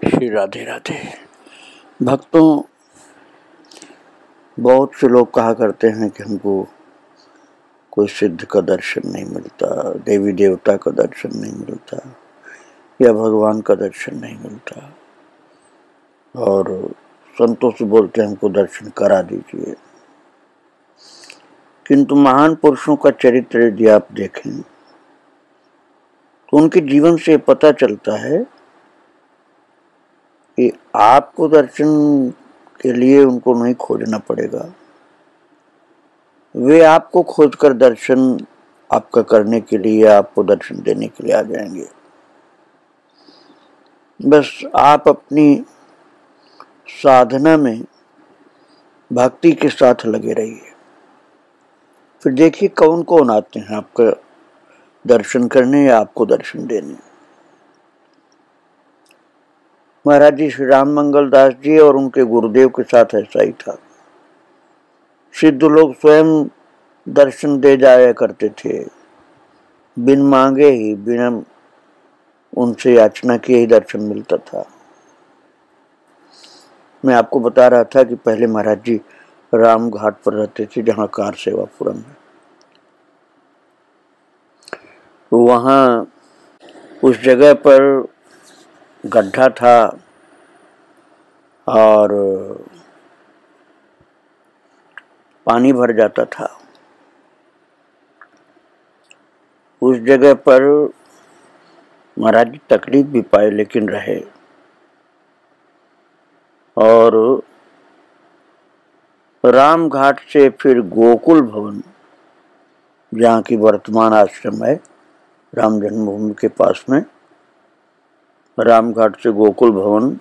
श्री राधे राधे। भक्तों, बहुत से लोग कहा करते हैं कि हमको कोई सिद्ध का दर्शन नहीं मिलता, देवी देवता का दर्शन नहीं मिलता या भगवान का दर्शन नहीं मिलता, और संतों से बोलते हैं हमको दर्शन करा दीजिए। किंतु महान पुरुषों का चरित्र यदि आप देखें तो उनके जीवन से पता चलता है कि आपको दर्शन के लिए उनको नहीं खोजना पड़ेगा, वे आपको खोजकर दर्शन आपका करने के लिए, आपको दर्शन देने के लिए आ जाएंगे। बस आप अपनी साधना में भक्ति के साथ लगे रहिए, फिर देखिए कौन कौन आते हैं आपका दर्शन करने या आपको दर्शन देने। महाराज जी श्री राम मंगल दास जी और उनके गुरुदेव के साथ ऐसा ही था। सिद्ध लोग स्वयं दर्शन दे जाया करते थे, बिन मांगे ही, बिना उनसे याचना किए ही दर्शन मिलता था। मैं आपको बता रहा था कि पहले महाराज जी राम घाट पर रहते थे, जहाँ कार सेवापुरम है। वहाँ उस जगह पर गड्ढा था और पानी भर जाता था। उस जगह पर महाराज जी तकलीफ भी पाए लेकिन रहे, और राम घाट से फिर गोकुल भवन, जहाँ की वर्तमान आश्रम है राम जन्मभूमि के पास में, राम घाट से गोकुल भवन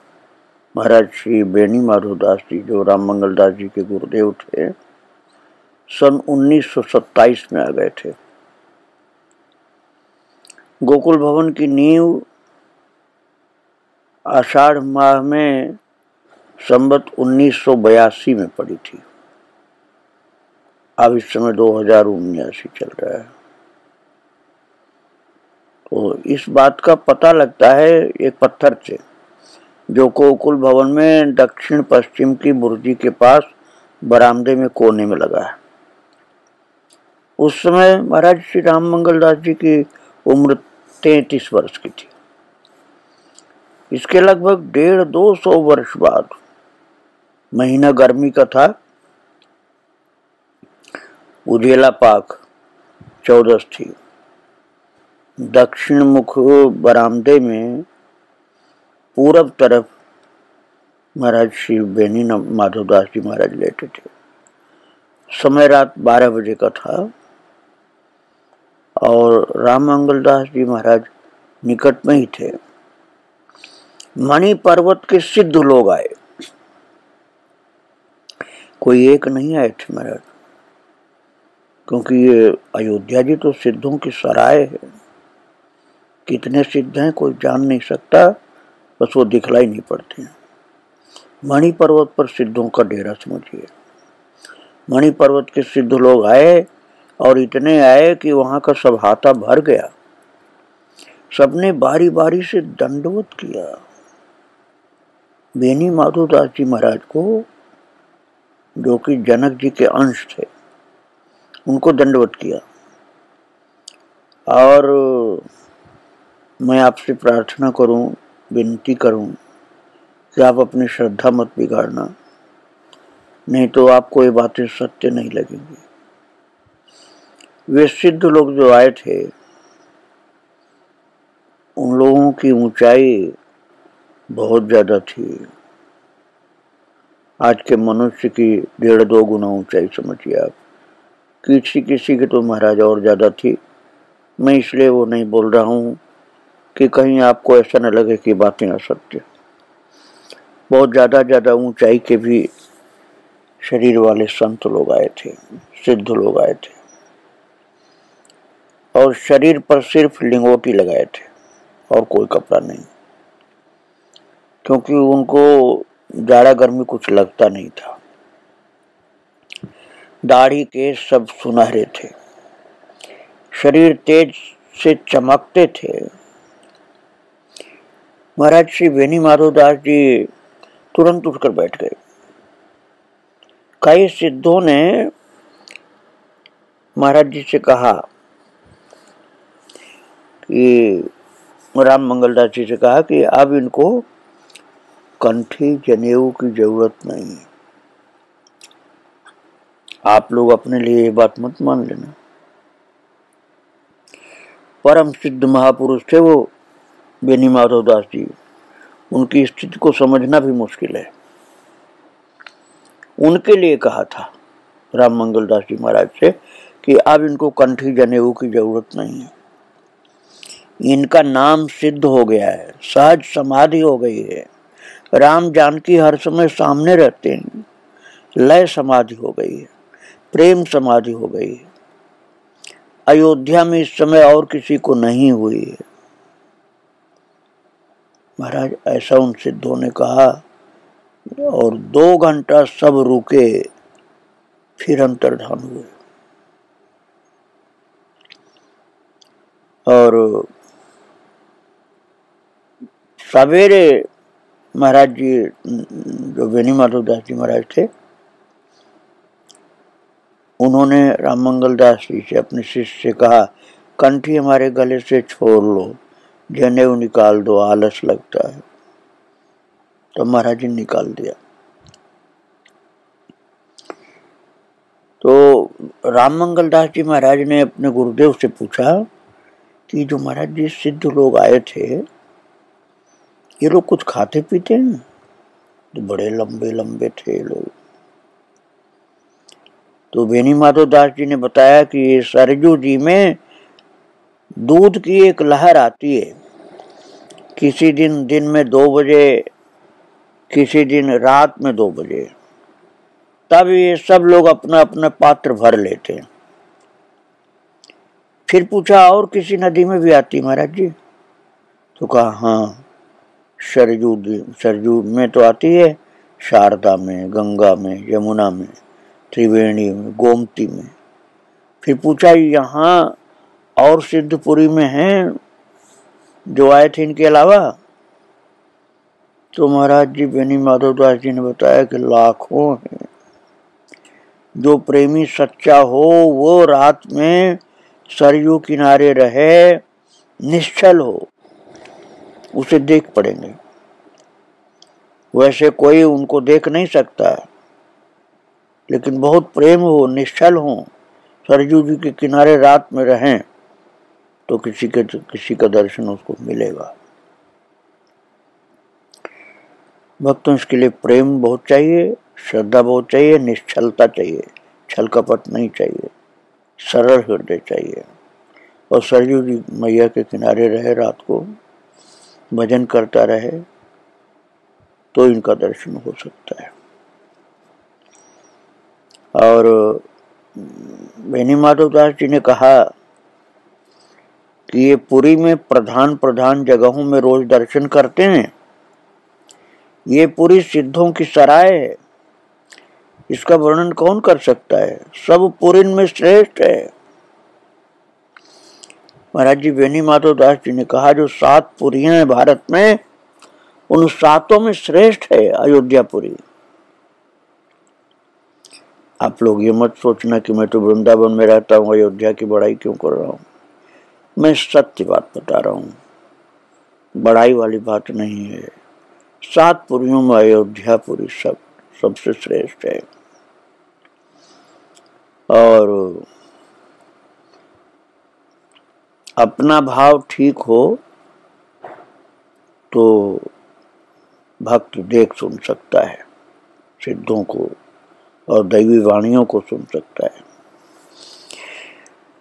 महाराज श्री बेनी माधव दास जी, जो राम मंगल दास जी के गुरुदेव थे, सन 1927 में आ गए थे। गोकुल भवन की नींव आषाढ़ माह में संवत 1982 में पड़ी थी। अब इस समय 2079 चल रहा है। तो इस बात का पता लगता है एक पत्थर से, जो गोकुल भवन में दक्षिण पश्चिम की बुर्जी के पास बरामदे में कोने में लगा है। उस समय महाराज श्री राम मंगल दास जी की उम्र 33 वर्ष की थी। इसके लगभग 150-200 वर्ष बाद, महीना गर्मी का था, उजेला पाक 14 थी। दक्षिण मुख बरामदे में पूरब तरफ महाराज श्री बेनी माधव दास जी महाराज लेटे थे। समय रात 12 बजे का था और राम मंगल दास जी महाराज निकट में ही थे। मणि पर्वत के सिद्ध लोग आए, कोई एक नहीं आए थे महाराज, क्योंकि ये अयोध्या जी तो सिद्धों की सराय है। कितने सिद्ध हैं कोई जान नहीं सकता, बस वो दिखलाई नहीं पड़ते हैं। मणि पर्वत पर सिद्धों का डेरा समझिए। मणि पर्वत के सिद्ध लोग आए और इतने आए कि वहां का सब हाथा भर गया। सबने बारी बारी से दंडवत किया। बेनी माधव दास जी महाराज को, जो कि जनक जी के अंश थे, उनको दंडवत किया। और मैं आपसे प्रार्थना करूं, विनती करूं कि आप अपनी श्रद्धा मत बिगाड़ना, नहीं तो आपको ये बातें सत्य नहीं लगेंगी। वे सिद्ध लोग जो आए थे, उन लोगों की ऊंचाई बहुत ज्यादा थी। आज के मनुष्य की 1.5-2 गुना ऊंचाई समझिए आप। किसी किसी की तो महाराज और ज्यादा थी। मैं इसलिए वो नहीं बोल रहा हूं कि कहीं आपको ऐसा न लगे कि बातें असत्य। बहुत ज्यादा ऊंचाई के भी शरीर वाले संत लोग आए थे, सिद्ध लोग आए थे, और शरीर पर सिर्फ लिंगोटी लगाए थे और कोई कपड़ा नहीं, क्योंकि उनको जाड़ा गर्मी कुछ लगता नहीं था। दाढ़ी के सब सुनहरे थे, शरीर तेज से चमकते थे। महाराज श्री बेनी माधवदास जी तुरंत उठकर बैठ गए। कई सिद्धों ने महाराज जी से कहा कि राम मंगलदास जी से कहा कि अब इनको कंठी जनेऊ की जरूरत नहीं। आप लोग अपने लिए ये बात मत मान लेना। परम सिद्ध महापुरुष थे वो बेनी माधवदास जी, उनकी स्थिति को समझना भी मुश्किल है। उनके लिए कहा था राम मंगलदास जी महाराज से कि अब इनको कंठी जनेऊ की जरूरत नहीं है। इनका नाम सिद्ध हो गया है, सहज समाधि हो गई है, राम जानकी हर समय सामने रहते हैं, लय समाधि हो गई है, प्रेम समाधि हो गई है। अयोध्या में इस समय और किसी को नहीं हुई है। महाराज ऐसा उन सिद्धों ने कहा और 2 घंटा सब रुके, फिर अंतर्धान हुए। और सवेरे महाराज जी जो बेनी माधवदास जी महाराज थे, उन्होंने राम मंगलदास जी से अपने शिष्य से कहा, कंठी हमारे गले से छोड़ लो, जनेऊ निकाल दो, आलस लगता है। तो महाराज जी निकाल दिया। तो राम मंगलदास जी महाराज ने अपने गुरुदेव से पूछा कि जो महाराज जी सिद्ध लोग आए थे, ये लोग कुछ खाते पीते हैं? तो बड़े लंबे लंबे थे लोग। तो बेनी माधवदास जी ने बताया कि सरजू जी में दूध की एक लहर आती है, किसी दिन दिन में 2 बजे, किसी दिन रात में 2 बजे, तब ये सब लोग अपना अपना पात्र भर लेते हैं। फिर पूछा और किसी नदी में भी आती महाराज जी? तो कहा हाँ, सरजू में तो आती है, शारदा में, गंगा में, यमुना में, त्रिवेणी में, गोमती में। फिर पूछा यहाँ और सिद्धपुरी में हैं जो आए थे इनके अलावा? तो महाराज जी बेनी माधवदास जी ने बताया कि लाखों हैं। जो प्रेमी सच्चा हो वो रात में सरयू किनारे रहे, निश्चल हो, उसे देख पड़ेंगे। वैसे कोई उनको देख नहीं सकता, लेकिन बहुत प्रेम हो, निश्चल हो, सरयू जी के किनारे रात में रहें तो किसी का दर्शन उसको मिलेगा। भक्तों, इसके लिए प्रेम बहुत चाहिए, श्रद्धा बहुत चाहिए, निश्चलता चाहिए, छल कपट नहीं चाहिए, सरल हृदय चाहिए। और सरयू जी मैया के किनारे रहे, रात को भजन करता रहे, तो इनका दर्शन हो सकता है। और बेनी माधवदास जी ने कहा कि ये पुरी में प्रधान जगहों में रोज दर्शन करते हैं। ये पुरी सिद्धों की सराय है, इसका वर्णन कौन कर सकता है? सब पुरीन में श्रेष्ठ है। महाराज जी बेनी माधवदास जी ने कहा जो 7 पुरियां हैं भारत में, उन 7 में श्रेष्ठ है अयोध्यापुरी। आप लोग ये मत सोचना कि मैं तो वृंदावन में रहता हूँ, अयोध्या की बड़ाई क्यों कर रहा हूँ। मैं सत्य बात बता रहा हूँ, बड़ाई वाली बात नहीं है। 7 पुरियों में अयोध्यापुरी सबसे श्रेष्ठ है। और अपना भाव ठीक हो तो भक्त देख सुन सकता है सिद्धों को और दैवी वाणियों को सुन सकता है।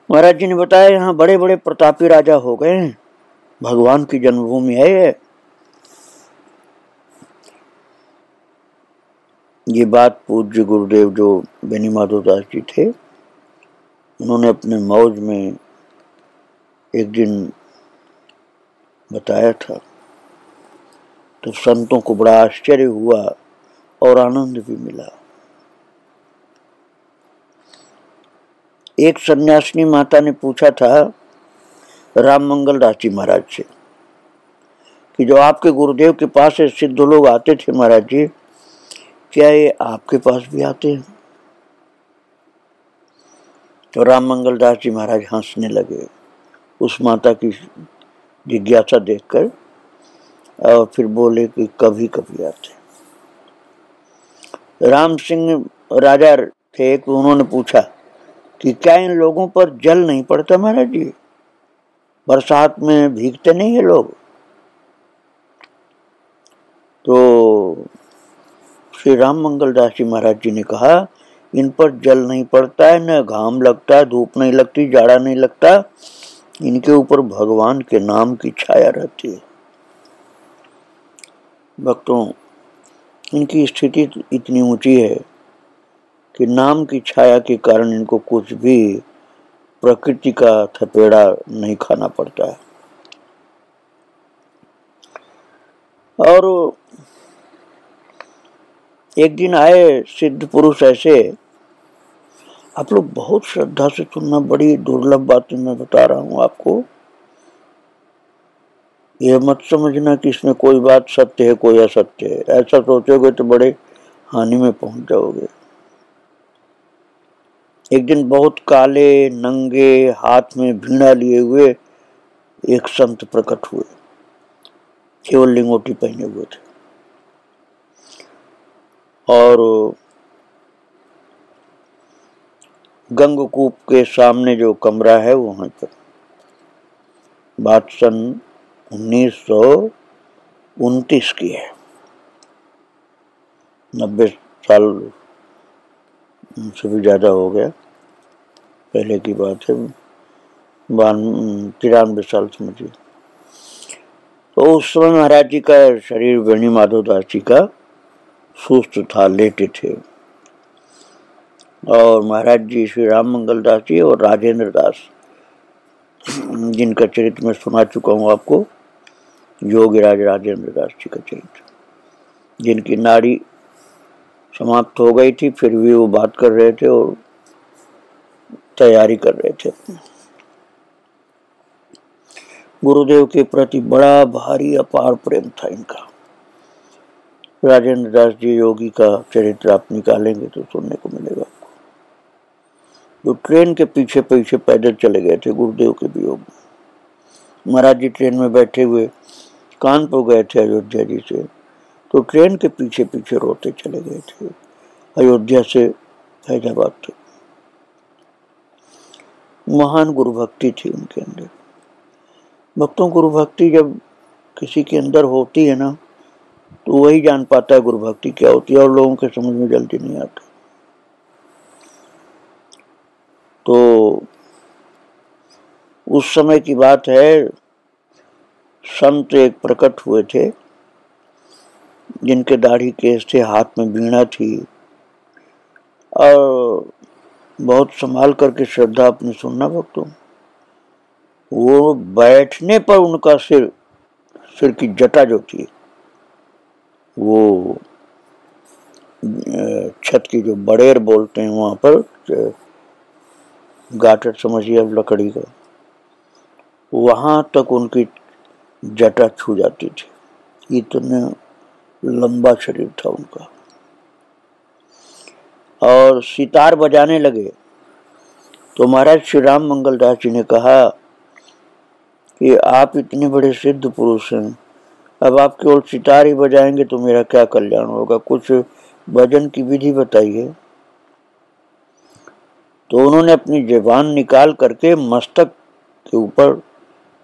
महाराज जी ने बताया यहाँ बड़े बड़े प्रतापी राजा हो गए हैं, भगवान की जन्मभूमि है ये बात पूज्य गुरुदेव जो बेनी माधवदास जी थे, उन्होंने अपने मौज में एक दिन बताया था। तो संतों को बड़ा आश्चर्य हुआ और आनंद भी मिला। एक सन्यासिनी माता ने पूछा था राम मंगलदास जी महाराज से कि जो आपके गुरुदेव के पास से सिद्ध लोग आते थे महाराज जी, क्या ये आपके पास भी आते हैं? तो राम मंगल दास जी महाराज हंसने लगे उस माता की जिज्ञासा देखकर, और फिर बोले कि कभी कभी आते। राम सिंह राजा थे, उन्होंने पूछा कि क्या इन लोगों पर जल नहीं पड़ता महाराज जी? बरसात में भीगते नहीं है लोग? तो श्री राम मंगल दास जी महाराज जी ने कहा, इन पर जल नहीं पड़ता है, न घाम लगता है, धूप नहीं लगती, जाड़ा नहीं लगता, इनके ऊपर भगवान के नाम की छाया रहती है। भक्तों, इनकी स्थिति इतनी ऊंची है कि नाम की छाया के कारण इनको कुछ भी प्रकृति का थपेड़ा नहीं खाना पड़ता है। और एक दिन आए सिद्ध पुरुष ऐसे, आप लोग बहुत श्रद्धा से सुनना, बड़ी दुर्लभ बातें मैं बता रहा हूं आपको। यह मत समझना कि इसमें कोई बात सत्य है कोई असत्य है, ऐसा सोचोगे तो बड़े हानि में पहुंच जाओगे। एक दिन बहुत काले नंगे हाथ में वीणा लिए हुए एक संत प्रकट हुए, केवल लिंगोटी पहने हुए थे, और गंगकूप के सामने जो कमरा है वहां पर, बात सन 1929 की है, 90 साल से भी ज्यादा हो गया पहले की बात है, 93 साल समझिए। तो उस समय महाराज जी का शरीर वेणी माधव दास जी का सुस्त था, लेटे थे, और महाराज जी श्री राम मंगल दास जी और राजेंद्र दास, जिनका चरित्र मैं सुना चुका हूँ आपको, योगीराज राजेंद्र दास जी का चरित्र, जिनकी नाड़ी समाप्त हो गई थी, फिर भी वो बात कर रहे थे और तैयारी कर रहे थे। गुरुदेव के प्रति बड़ा भारी अपार प्रेम था इनका। राजेंद्र दास जी योगी का चरित्र आप निकालेंगे तो सुनने को मिलेगा आपको। जो ट्रेन के पीछे पीछे पैदल चले गए थे गुरुदेव के वियोग में। महाराज जी ट्रेन में बैठे हुए कानपुर गए थे अयोध्या जी से, तो ट्रेन के पीछे पीछे रोते चले गए थे अयोध्या से फैजाबाद तक। महान गुरु भक्ति थी उनके अंदर। भक्तों, गुरु भक्ति जब किसी के अंदर होती है ना, तो वही जान पाता है गुरु भक्ति क्या होती है, और लोगों के समझ में जल्दी नहीं आता। तो उस समय की बात है, संत एक प्रकट हुए थे, जिनके दाढ़ी केस थे, हाथ में वीणा थी, और बहुत संभाल करके श्रद्धा अपनी सुनना भक्तों। वो बैठने पर उनका सिर की जटा जो थी, वो छत की जो बड़ेर बोलते हैं वहां पर, गाटर समझिए अब लकड़ी का, वहां तक उनकी जटा छू जाती थी, इतना लंबा शरीर था उनका। और सितार बजाने लगे तो महाराज श्री राम मंगल दास जी ने कहा कि आप इतने बड़े सिद्ध पुरुष हैं, अब आप केवल सितार ही बजाएंगे तो मेरा क्या कल्याण होगा, कुछ भजन की विधि बताइए। तो उन्होंने अपनी ज़बान निकाल करके मस्तक के ऊपर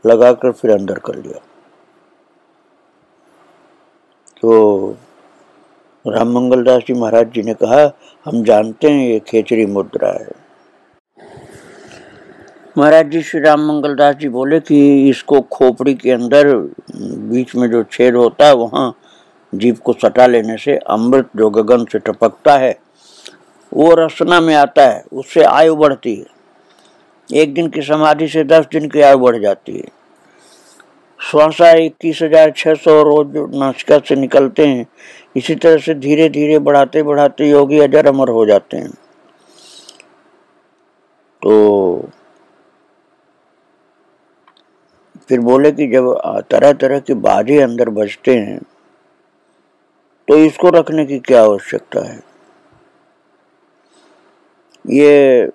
लगाकर फिर अंदर कर लिया। तो राम मंगल दास जी महाराज जी ने कहा, हम जानते हैं ये खेचरी मुद्रा है। महाराज जी श्री राम मंगल दास जी बोले कि इसको खोपड़ी के अंदर बीच में जो छेद होता है वहां जीभ को सटा लेने से अमृत जो गगन से टपकता है वो रसना में आता है, उससे आयु बढ़ती है। 1 दिन की समाधि से 10 दिन की आयु बढ़ जाती है। श्वासा 21,600 रोज नासिका से निकलते हैं। इसी तरह से धीरे धीरे बढ़ाते बढ़ाते योगी अजर अमर हो जाते हैं। तो फिर बोले कि जब तरह तरह के बाजे अंदर बजते हैं तो इसको रखने की क्या आवश्यकता है। ये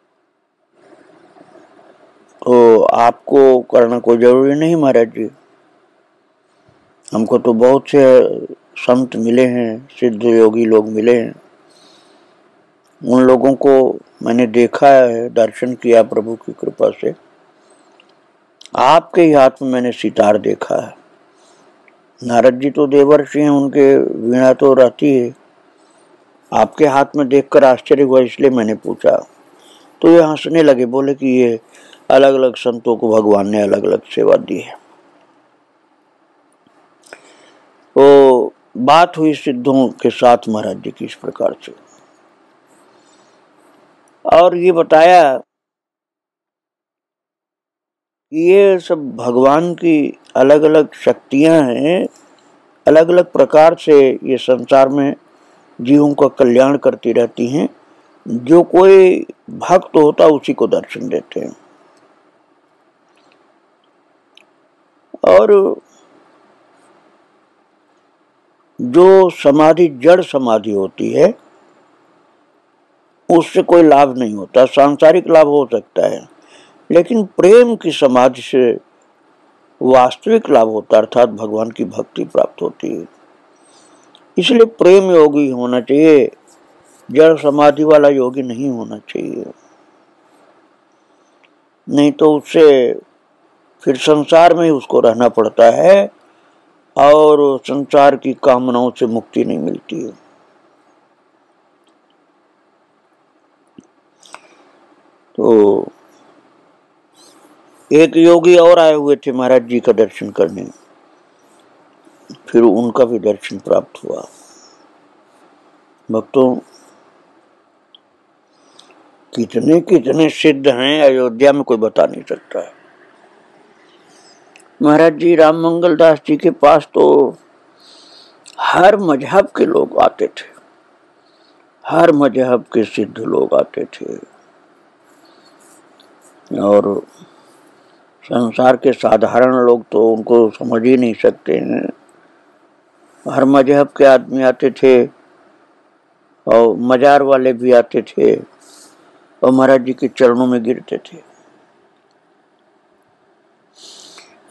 तो आपको करना कोई जरूरी नहीं महाराज जी। हमको तो बहुत से संत मिले हैं, सिद्ध योगी लोग मिले हैं, उन लोगों को मैंने देखा है, दर्शन किया प्रभु की कृपा से। आपके ही हाथ में मैंने सितार देखा है। नारद जी तो देवर्षि हैं, उनके वीणा तो रहती है। आपके हाथ में देखकर आश्चर्य हुआ, इसलिए मैंने पूछा। तो ये हंसने लगे, बोले कि ये अलग अलग संतों को भगवान ने अलग अलग सेवा दी है। तो बात हुई सिद्धों के साथ महाराज जी की इस प्रकार से, और ये बताया कि ये सब भगवान की अलग अलग शक्तियां हैं, अलग अलग प्रकार से ये संसार में जीवों का कल्याण करती रहती हैं। जो कोई भक्त होता उसी को दर्शन देते हैं। और जो समाधि जड़ समाधि होती है उससे कोई लाभ नहीं होता। सांसारिक लाभ हो सकता है, लेकिन प्रेम की समाधि से वास्तविक लाभ होता है, अर्थात भगवान की भक्ति प्राप्त होती है। इसलिए प्रेम योगी होना चाहिए, जड़ समाधि वाला योगी नहीं होना चाहिए। नहीं तो उससे फिर संसार में ही उसको रहना पड़ता है और संसार की कामनाओं से मुक्ति नहीं मिलती है। तो एक योगी और आए हुए थे महाराज जी का दर्शन करने, फिर उनका भी दर्शन प्राप्त हुआ। भक्तों, कितने कितने सिद्ध हैं अयोध्या में, कोई बता नहीं सकता है। महाराज जी राम मंगल दास जी के पास तो हर मजहब के लोग आते थे, हर मजहब के सिद्ध लोग आते थे। और संसार के साधारण लोग तो उनको समझ ही नहीं सकते हैं। हर मजहब के आदमी आते थे और मजार वाले भी आते थे और महाराज जी के चरणों में गिरते थे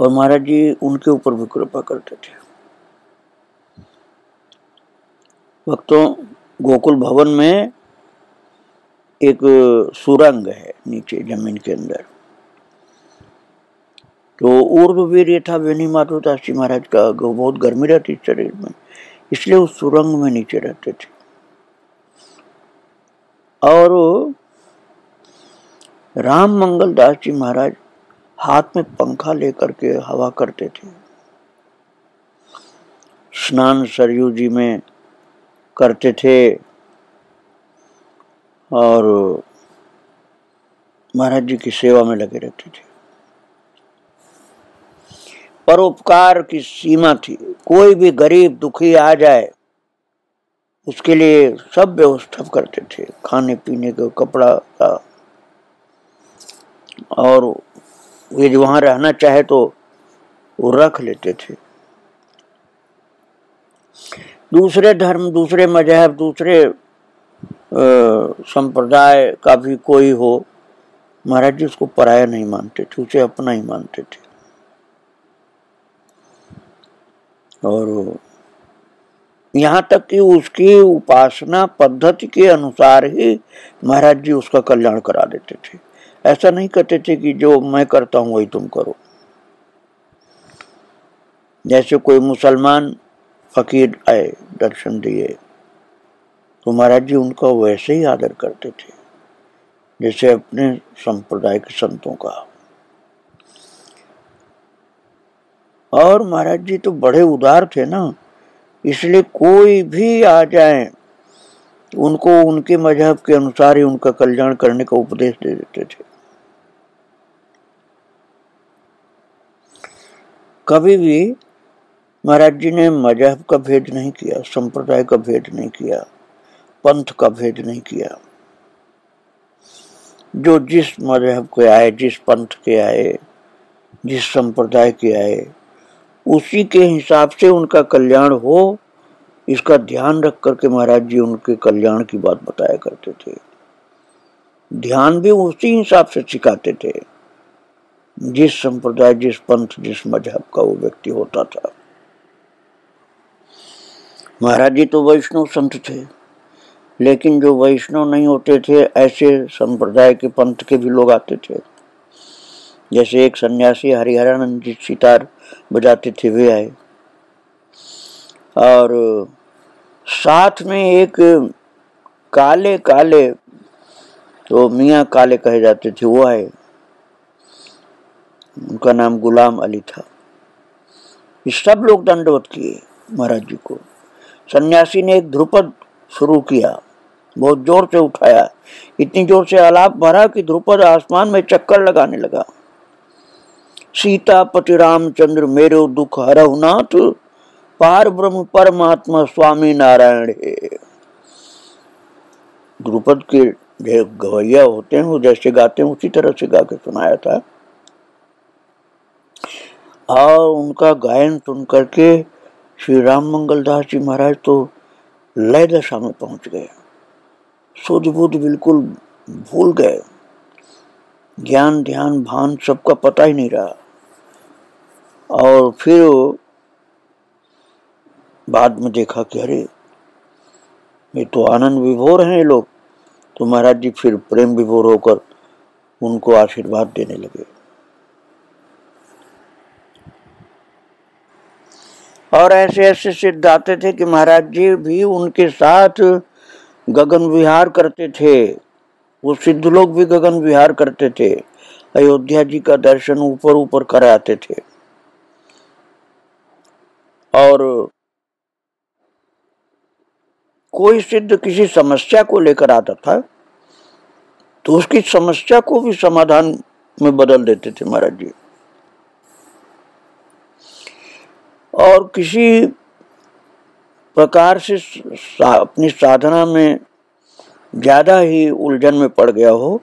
और महाराज जी उनके ऊपर भी कृपा करते थे। भक्तों, गोकुल भवन में एक सुरंग है नीचे जमीन के अंदर। तो ऊर्ध्ववीर्य था वेणी माधव दास जी महाराज का, बहुत गर्मी रहती शरीर में, इसलिए उस सुरंग में नीचे रहते थे। और राम मंगल दास जी महाराज हाथ में पंखा लेकर के हवा करते थे। स्नान सरयू जी में करते थे और महाराज जी की सेवा में लगे रहते थे। परोपकार की सीमा थी। कोई भी गरीब दुखी आ जाए उसके लिए सब व्यवस्था करते थे, खाने पीने का, कपड़ा का। और ये जो वहां रहना चाहे तो वो रख लेते थे। दूसरे धर्म, दूसरे मजहब, दूसरे संप्रदाय का भी कोई हो, महाराज जी उसको पराया नहीं मानते थे, उसे अपना ही मानते थे। और यहाँ तक कि उसकी उपासना पद्धति के अनुसार ही महाराज जी उसका कल्याण करा देते थे। ऐसा नहीं कहते थे कि जो मैं करता हूं वही तुम करो। जैसे कोई मुसलमान फकीर आए, दर्शन दिए, तो महाराज जी उनका वैसे ही आदर करते थे जैसे अपने संप्रदाय के संतों का। और महाराज जी तो बड़े उदार थे ना, इसलिए कोई भी आ जाए उनको उनके मजहब के अनुसार ही उनका कल्याण करने का उपदेश दे देते थे। कभी भी महाराज जी ने मजहब का भेद नहीं किया, संप्रदाय का भेद नहीं किया, पंथ का भेद नहीं किया। जो जिस मजहब के आए, जिस पंथ के आए, जिस संप्रदाय के आए उसी के हिसाब से उनका कल्याण हो, इसका ध्यान रख करके महाराज जी उनके कल्याण की बात बताया करते थे। ध्यान भी उसी हिसाब से सिखाते थे जिस संप्रदाय, जिस पंथ, जिस मजहब का वो व्यक्ति होता था। महाराज जी तो वैष्णव संत थे, लेकिन जो वैष्णव नहीं होते थे ऐसे संप्रदाय के पंथ के भी लोग आते थे। जैसे एक सन्यासी हरिहरानंद जी सितार बजाते थे, वे आए, और साथ में एक काले काले, तो मियाँ काले कहे जाते थे, वो आए। उनका नाम गुलाम अली था। ये सब लोग दंडवत किए महाराज जी को। सन्यासी ने एक ध्रुपद शुरू किया, बहुत जोर से उठाया, इतनी जोर से आलाप भरा कि ध्रुपद आसमान में चक्कर लगाने लगा। सीतापति रामचंद्र मेरो दुख हरहु नाथ, पार ब्रह्म परमात्मा स्वामी नारायण है। ध्रुपद के जो गवैया होते हैं वो जैसे गाते हैं उसी तरह से गा के सुनाया था, और उनका गायन सुन करके श्री राम मंगल दास जी महाराज तो लय दशा में पहुंच गए। सुध बुध बिल्कुल भूल गए, ज्ञान ध्यान भान सबका पता ही नहीं रहा। और फिर बाद में देखा कि अरे ये तो आनंद विभोर हैं लोग, तो महाराज जी फिर प्रेम विभोर होकर उनको आशीर्वाद देने लगे। और ऐसे ऐसे सिद्ध आते थे कि महाराज जी भी उनके साथ गगन विहार करते थे। वो सिद्ध लोग भी गगन विहार करते थे, अयोध्या जी का दर्शन ऊपर ऊपर कराते थे। और कोई सिद्ध किसी समस्या को लेकर आता था तो उसकी समस्या को भी समाधान में बदल देते थे महाराज जी। और किसी प्रकार से अपनी साधना में ज्यादा ही उलझन में पड़ गया हो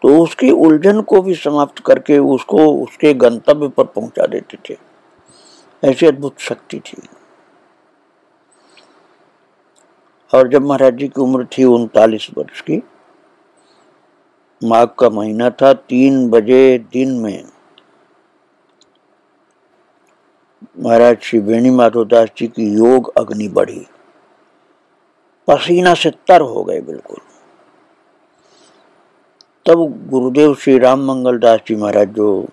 तो उसकी उलझन को भी समाप्त करके उसको उसके गंतव्य पर पहुंचा देते थे। ऐसी अद्भुत शक्ति थी। और जब महाराज जी की उम्र थी 39 वर्ष की, माघ का महीना था, 3 बजे दिन में महाराज श्री वेणी माधवदास जी की योग अग्नि बढ़ी, पसीना से तर हो गए बिल्कुल। तब गुरुदेव श्री राम मंगल दास जी महाराज, जो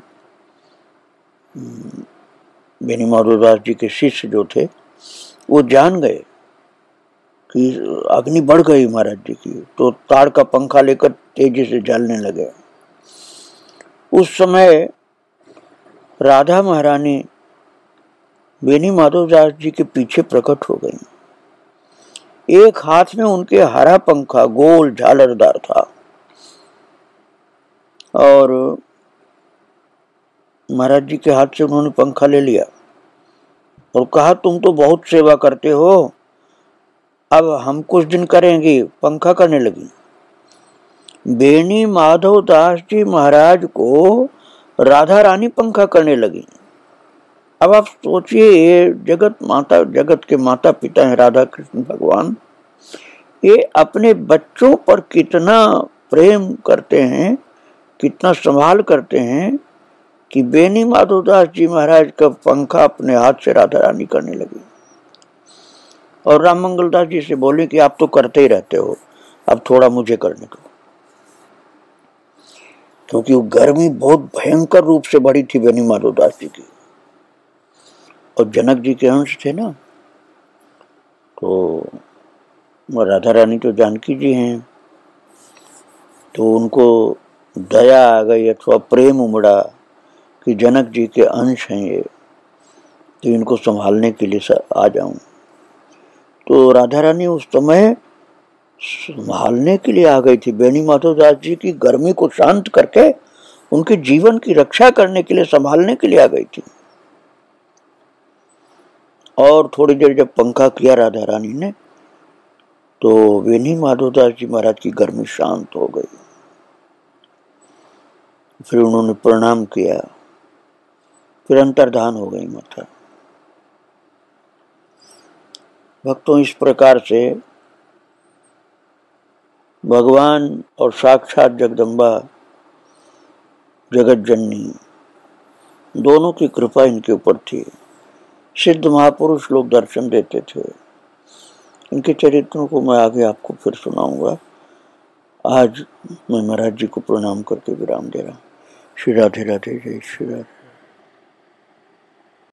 वेणी माधवदास जी के शिष्य जो थे, वो जान गए कि अग्नि बढ़ गई महाराज जी की, तो ताड़ का पंखा लेकर तेजी से जलने लगे। उस समय राधा महारानी वेणी माधवदास जी के पीछे प्रकट हो गई। एक हाथ में उनके हरा पंखा गोल झालरदार था, और महाराज जी के हाथ से उन्होंने पंखा ले लिया और कहा, तुम तो बहुत सेवा करते हो, अब हम कुछ दिन करेंगे। पंखा करने लगी। वेणी माधवदास जी महाराज को राधा रानी पंखा करने लगी। अब आप सोचिए, ये जगत माता, जगत के माता पिता हैं राधा कृष्ण भगवान, ये अपने बच्चों पर कितना प्रेम करते हैं, कितना संभाल करते हैं कि वेणी माधवदास जी महाराज का पंखा अपने हाथ से राधा रानी करने लगी। और राम मंगल दास जी से बोले कि आप तो करते ही रहते हो, अब थोड़ा मुझे करने को। क्योंकि वो गर्मी बहुत भयंकर रूप से बढ़ी थी वेणी माधवदास जी की, और जनक जी के अंश थे ना, तो राधा रानी तो जानकी जी हैं, तो उनको दया आ गई अथवा प्रेम उमड़ा कि जनक जी के अंश हैं ये, तो इनको संभालने के लिए आ जाऊं। तो राधा रानी उस समय संभालने के लिए आ गई थी। वेणी माधवदास जी की गर्मी को शांत करके उनके जीवन की रक्षा करने के लिए, संभालने के लिए आ गई थी। और थोड़ी देर जब पंखा किया राधा रानी ने, तो वेणी माधवदास जी महाराज की गर्मी शांत हो गई। फिर उन्होंने प्रणाम किया फिर अंतर्धान हो गई माता। भक्तों, इस प्रकार से भगवान और साक्षात जगदम्बा जगत जननी दोनों की कृपा इनके ऊपर थी। सिद्ध महापुरुष लोग दर्शन देते थे। इनके चरित्रों को मैं आगे आपको फिर सुनाऊंगा। आज मैं महाराज जी को प्रणाम करके विराम दे रहा हूँ। श्री राधे राधे, जय श्री राधे।